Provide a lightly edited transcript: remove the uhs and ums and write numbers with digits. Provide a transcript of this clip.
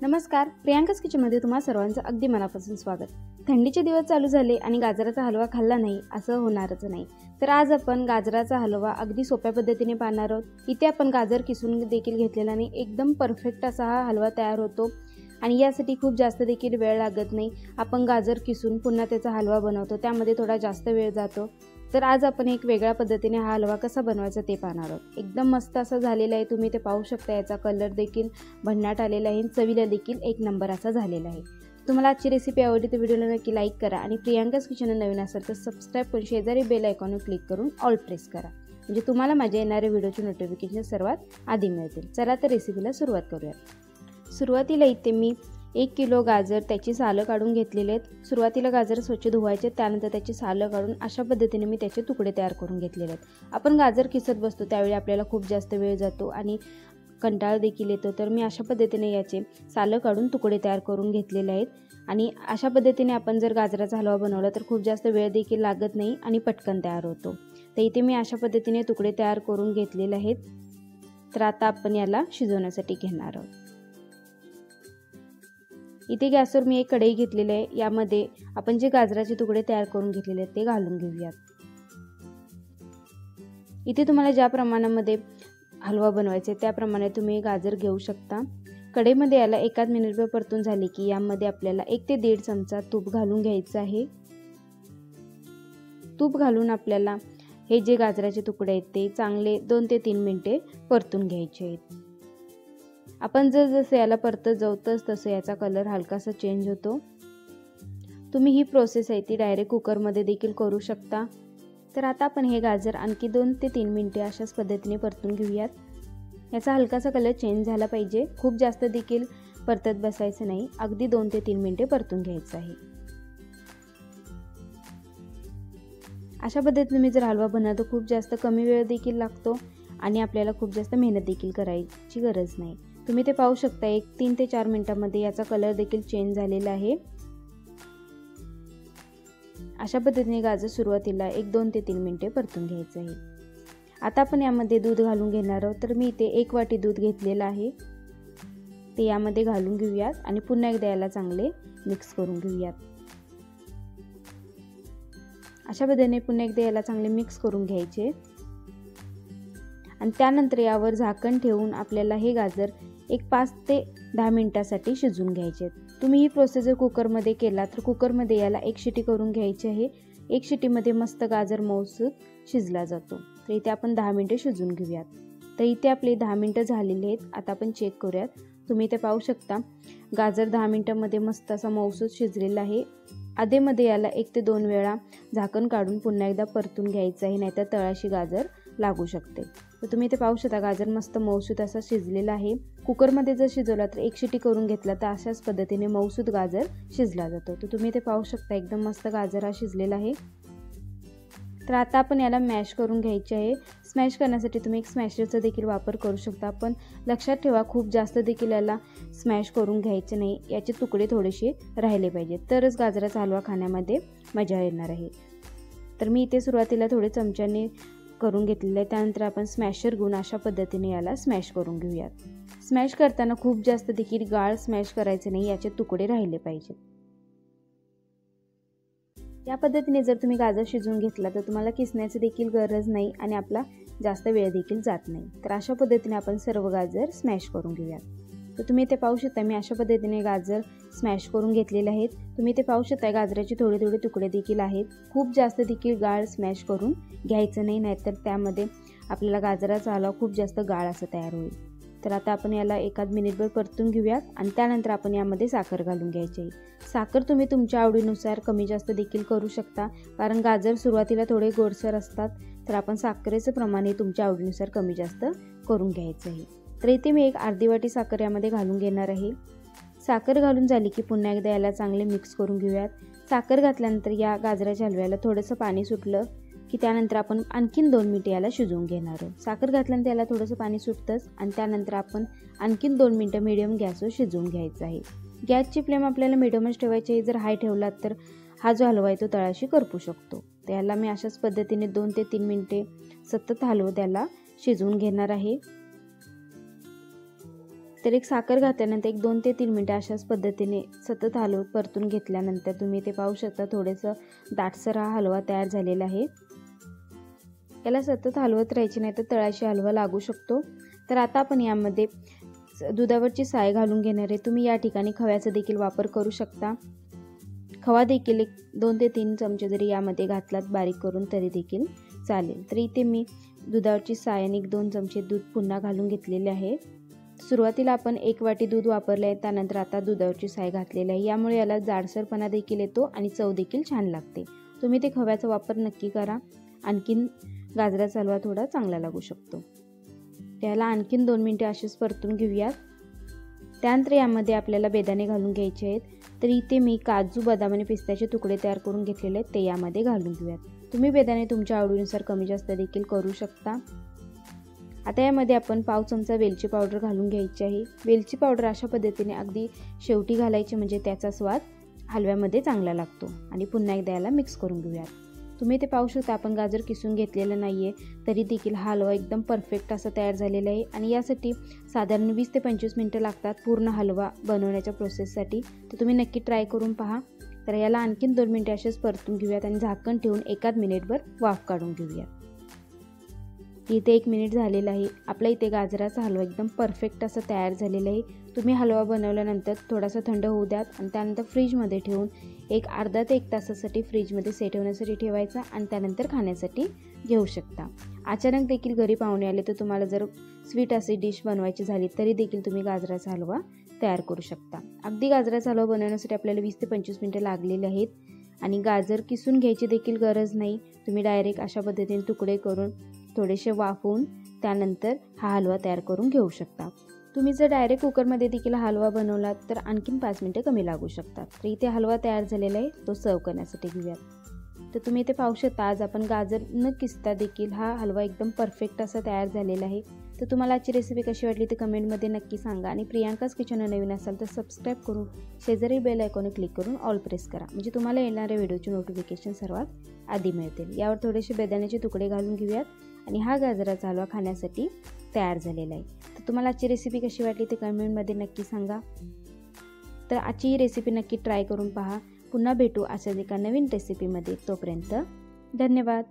नमस्कार, प्रियांकाच किचनमध्ये तुम्हा सर्वांचं अगदी मनापासून स्वागत। थंडीचे दिवस चालू झाले आणि गाजराचा हलवा खाल्ला नाही असं होणारच नाही। तर आज आपण गाजराचा हलवा अगदी सोप्या पद्धतीने पाहणार आहोत। इथे आपण गाजर किसून देखील घेतलेला नाही, एकदम परफेक्ट असा हा हलवा तयार होतो आणि यासाठी खूप जास्त देखील वेळ लागत नाही। आपण गाजर किसून पुन्हा त्याचा हलवा बनवतो, त्यामध्ये थोडा जास्त वेळ जातो। तर आज आपण एक वेगळ्या पद्धतीने हा हलवा कसा बनवायचा ते पाहणार आहोत। एकदम मस्त असा झालेला आहे, तुम्ही ते पाहू शकता। याचा कलर देखील भन्नाट आलेला आहे, चवीला देखील एक नंबर असा झालेला आहे। तुम्हाला आजची रेसिपी आवडली तर व्हिडिओला नक्की लाईक करा आणि प्रियांकाज किचन नवीन असेल तर सबस्क्राइब करून शेजारी बेल आयकॉनवर क्लिक करून ऑल प्रेस करा, म्हणजे तुम्हाला माझ्या येणाऱ्या व्हिडिओची नोटिफिकेशन सर्वात आधी मिळतील। चला तर रेसिपीला सुरुवात करूया। सुरुवातीला इथे मी 1 किलो गाजर त्याची सालं काढून घेतलेले आहेत। सुरुवातीला गाजर स्वच्छ धुवायचे, त्यानंतर त्याची सालं काढून अशा पद्धतीने मी त्याचे तुकडे तयार करून घेतलेले आहेत। आपण गाजर किसत बसतो त्यावेळी आपल्याला खूप जास्त वेळ जातो आणि कंटाळा देखील येतो, तर मी अशा पद्धतीने याचे सालं काढून तुकडे तयार करून घेतलेले आहेत। आणि अशा पद्धतीने आपण जर गाजराचा हलवा बनवला तर खूप जास्त वेळ देखील लागत नाही आणि पटकन तयार होतो। तर इथे मी अशा पद्धतीने तुकडे तयार करून घेतलेले आहेत। तर आता आपण याला शिजवण्यासाठी घेणार आहोत। इथे गॅसवर मी एक कढई घेतलेली आहे, यामध्ये आपण जे गाजराचे तुकडे तयार करून घेतलेले आहेत ते घालून घेऊयात। इथे तुम्हाला ज्या प्रमाणामध्ये हलवा बनवायचा आहे त्याप्रमाणे तुम्ही गाजर घेऊ शकता। कढईमध्ये याला एकाच मिनिटभर परतून झाले की यामध्ये आपल्याला 1 ते 1.5 चमचा तूप घालून घ्यायचं आहे। तूप घालून आपल्याला हे जे गाजराचे तुकडे आहेत ते चांगले 2 ते 3 मिनिटे परतून घ्यायचे आहेत। आपण जसं याला परतत जाऊ तसं याचा कलर हलकासा चेंज होतो। तुम्ही ही प्रोसेस आहे ती डायरेक्ट कुकरमध्ये देखील करू शकता। तर आता आपण हे गाजर आणखी 2 ते 3 मिनिटे अशाच पद्धतीने परतून घेऊयात। याचा हलकासा कलर चेंज झाला पाहिजे, खूप जास्त देखील परतत बसायचं नाही, अगदी 2 ते 3 मिनिटे परतून घ्यायचं आहे। अशा पद्धतीने मी जर हलवा बनवतो खूप जास्त कमी वेळ देखील लागतो आणि आपल्याला खूप जास्त मेहनत देखील करायची गरज नाही। तुम्ही ते पाहू शकता 3 ते 4 मिनिटांमध्ये याचा कलर देखील चेंज झालेला आहे। अशा पद्धतीने गाजर सुरुवातीला 1-2 ते 3 मिनिटे परतून घ्यायचं आहे। आता आपण यामध्ये दूध घालून घेणार आहोत। तर मी इथे 1 वाटी दूध घेतलेलं आहे, ते यामध्ये घालून घेऊयात आणि पुन्हा एकदा याला चांगले मिक्स करून घेऊयात। अशा पद्धतीने पुन्हा एकदा याला चांगले मिक्स करून घ्यायचे आणि त्यानंतर यावर झाकण ठेवून आपल्याला हे गाजर 5 ते 10 मिनिटांसाठी शिजवून घ्यायचे। तुम्ही ही प्रोसेस जर कुकरमध्ये केला तर कुकरमध्ये याला 1 शिटी करून घ्यायची आहे। 1 शिटीमध्ये मस्त गाजर मऊसूत शिजला जातो। तर इथे आपण 10 मिनिटे शिजवून घेऊयात। तर इथे आपले 10 मिनिटं झालेले आहेत। आता आपण चेक करूयात। तुम्ही इथे पाहू शकता गाजर 10 मिनिटांमध्ये मस्त असा मऊसूत शिजलेला आहे। आधेमध्ये याला 1 ते 2 वेळा झाकण काढून पुन्हा एकदा परतून घ्यायचं आहे, नाहीतर तळाशी गाजर लागू शकते। तर तुम्ही इथे पाहू शकता गाजर मस्त मऊसूत असा शिजलेला आहे। कुकरमध्ये जर शिजवला तर 1 शिटी करून घेतला तर अशाच पद्धतीने मऊसूत गाजर शिजला जातो। तर तुम्ही इथे पाहू शकता एकदम मस्त गाजर हा शिजलेला आहे। तर आता आपण याला मॅश करून घ्यायचे आहे। स्मॅश करण्यासाठी तुम्ही एक स्मॅशरचा देखील वापर करू शकता, पण लक्षात ठेवा खूप जास्त देखील याला स्मॅश करून घ्यायचे नाही, याचे तुकडे थोडेसे राहिले पाहिजेत, तरच गाजराचा हलवा खाण्यामध्ये मजा येणार आहे। तर मी इथे सुरुवातीला थोडे चमच्याने करून घेतलेले आहे, त्यानंतर आपण स्मॅशर घेऊन अशा पद्धतीने याला स्मॅश करून घेऊयात। स्मॅश करताना खूप जास्त देखील गाळ स्मॅश करायचे नाही, याचे तुकडे राहिले पाहिजेत। या पद्धतीने जर तुम्ही गाजर शिजवून घेतला तर तुम्हाला किसण्याची देखील गरज नाही आणि आपला जास्त वेळ देखील जात नाही। तर अशा पद्धतीने आपण सर्व गाजर स्मॅश करून घेऊयात। तर तुम्ही इथे पाहू शकता मी अशा पद्धतीने गाजर स्मॅश करून घेतलेले आहेत। तुम्ही इथे पाहू शकता गाजराचे थोडे थोडे तुकडे देखील आहेत। खूप जास्त देखील गाळ स्मॅश करून घ्यायचं नाही, नाहीतर त्यामध्ये आपल्याला गाजराचा हलवा खूप जास्त गाळ असा तयार होईल। तर आता आपण याला 1 मिनिटभर परतून घेऊयात आणि त्यानंतर आपण यामध्ये साखर घालून घ्यायची आहे। साखर तुम्ही तुमच्या आवडीनुसार कमी जास्त देखील करू शकता, कारण गाजर सुरुवातीला थोडे गोडसर असतात, तर आपण साखरेचं प्रमाण तुमच्या आवडीनुसार कमी जास्त करून घ्यायचं आहे। तर इथे मी 1 अर्धी वाटी साखर यामध्ये घालून घेणार आहे। साखर घालून झाली की पुन्हा एकदा याला चांगले मिक्स करून घेऊयात। साखर घातल्यानंतर या गाजराच्या हलव्याला थोडंसं पाणी सुटलं की त्यानंतर आपण आणखीन 2 मिनिटे याला शिजवून घेणार आहोत। साखर घातल्यानंतर याला थोडंसं पाणी सुटतंच आणि त्यानंतर आपण आणखीन 2 मिनिटं मीडियम गॅसवर शिजवून घ्यायचं आहे। गॅसची फ्लेम आपल्याला मीडियमच ठेवायची आहे, जर हाय ठेवलात तर हा जो हलवा आहे तो तळाशी करपू शकतो। तर याला मी अशाच पद्धतीने 2 ते 3 मिनिटे सतत हलवत याला शिजवून घेणार आहे। तर एक साखर घातल्यानंतर एक 2 ते 3 मिनटं अशाच पद्धतीने सतत हलवत परतून घेतल्यानंतर तुम्ही ते पाहू शकता थोडंसं दाटसर हा हलवा तयार झालेला आहे। याला सतत हलवत राहायचे नाही तर तळाशी हलवा लागू शकतो। तर आता आपण यामध्ये दुधावरची साय घालून घेणार आहे। तुम्ही या ठिकाणी खव्याचा देखील वापर करू शकता। खवा देखील एक 2 ते 3 चमचे जरी यामध्ये घातलात बारीक करून तरी देखील चालेल। तर इथे मी दुधावरची साय आणि 1-2 चमचे दूध पुन्हा घालून घेतलेले आहे। सुरुवातीला आपण 1 वाटी दूध वापरले आहे, त्यानंतर आता दुधावरची साय घातलेली आहे। यामुळे याला जाडसरपणा देखील येतो आणि चव देखील छान लागते। तुम्ही ते खव्याचा वापर नक्की करा, आणखीन गाजराचा हलवा थोडा चांगला लागू शकतो। त्याला आणखीन 2 मिनिटे असेच परतून घेऊयात। त्यानंतर यामध्ये आपल्याला बेदाणे घालून घ्यायचे आहेत। तर इथे मी काजू, बदाम आणि पिस्त्याचे तुकडे तयार करून घेतलेले आहेत, ते यामध्ये घालून घेऊयात। तुम्ही बेदाणे तुमच्या आवडीनुसार कमी जास्त देखील करू शकता। आता यामध्ये आपण पाव चमचा वेलची पावडर घालून घ्यायची आहे। वेलची पावडर अशा पद्धतीने अगदी शेवटी घालायची म्हणजे त्याचा स्वाद हलव्यामध्ये चांगला लागतो। आणि पुन्हा एकदा याला मिक्स करून घेऊयात। तुम्ही ते पाहू शकता आपण गाजर किसून घेतलेलं नाही आहे, तरी देखील हा हलवा एकदम परफेक्ट असा तयार झालेला आहे। आणि यासाठी साधारण 20 ते 25 मिनिटं लागतात पूर्ण हलवा बनवण्याच्या प्रोसेससाठी। तर तुम्ही नक्की ट्राय करून पहा। तर याला आणखीन 2 मिनिटे असेच परतून घेऊयात आणि झाकण ठेवून 1 मिनिटभर वाफ काढून घेऊयात। इथे 1 मिनिट झालेला आहे। आपला इथे गाजराचा हलवा एकदम परफेक्ट असा तयार झालेला आहे। तुम्ही हलवा बनवल्यानंतर थोडासा थंड होऊ द्यात आणि त्यानंतर फ्रीजमध्ये ठेवून एक अर्धा ते 1 तासासाठी फ्रीजमध्ये सेट होण्यासाठी ठेवायचा आणि त्यानंतर खाण्यासाठी घेऊ शकता। अचानक देखील घरी पाहुणे आले तर तुम्हाला जर स्वीट अशी डिश बनवायची झाली तरी देखील तुम्ही गाजराचा हलवा तयार करू शकता। अगदी गाजराचा हलवा बनवण्यासाठी आपल्याला 20 ते 25 मिनिटे लागलेले आहेत आणि गाजर किसून घ्यायची देखील गरज नाही। तुम्ही डायरेक्ट अशा पद्धतीने तुकडे करून थोडेसे वाफवून त्यानंतर हा हलवा तयार करून घेऊ शकता। तुम्ही जर डायरेक्ट कुकरमध्ये देखील हलवा बनवलात तर आणखीन 5 मिनिटे कमी लागू शकतात। तर इथे हलवा तयार झालेला आहे, तो सर्व करण्यासाठी घेऊयात। तर तुम्ही इथे पाहू शकता आज आपण गाजर न किसता देखील हा हलवा एकदम परफेक्ट असा तयार झालेला आहे। तर तुम्हाला आजची रेसिपी कशी वाटली ते कमेंटमध्ये नक्की सांगा आणि प्रियांकाज किचनवर नवीन असाल तर सबस्क्राईब करून शेजारी बेल आयकॉन क्लिक करून ऑल प्रेस करा, म्हणजे तुम्हाला येणाऱ्या व्हिडिओची नोटिफिकेशन सर्वात आधी मिळतील। यावर थोडेसे बेदाण्याचे तुकडे घालून घेऊयात आणि हा गाजराचा हलवा खाण्यासाठी तयार झालेला आहे। तर तुम्हाला आजची रेसिपी कशी वाटली ते कमेंटमध्ये नक्की सांगा। तर आजची ही रेसिपी नक्की ट्राय करून पहा। पुन्हा भेटू अशाच एका नवीन रेसिपीमध्ये। तोपर्यंत धन्यवाद।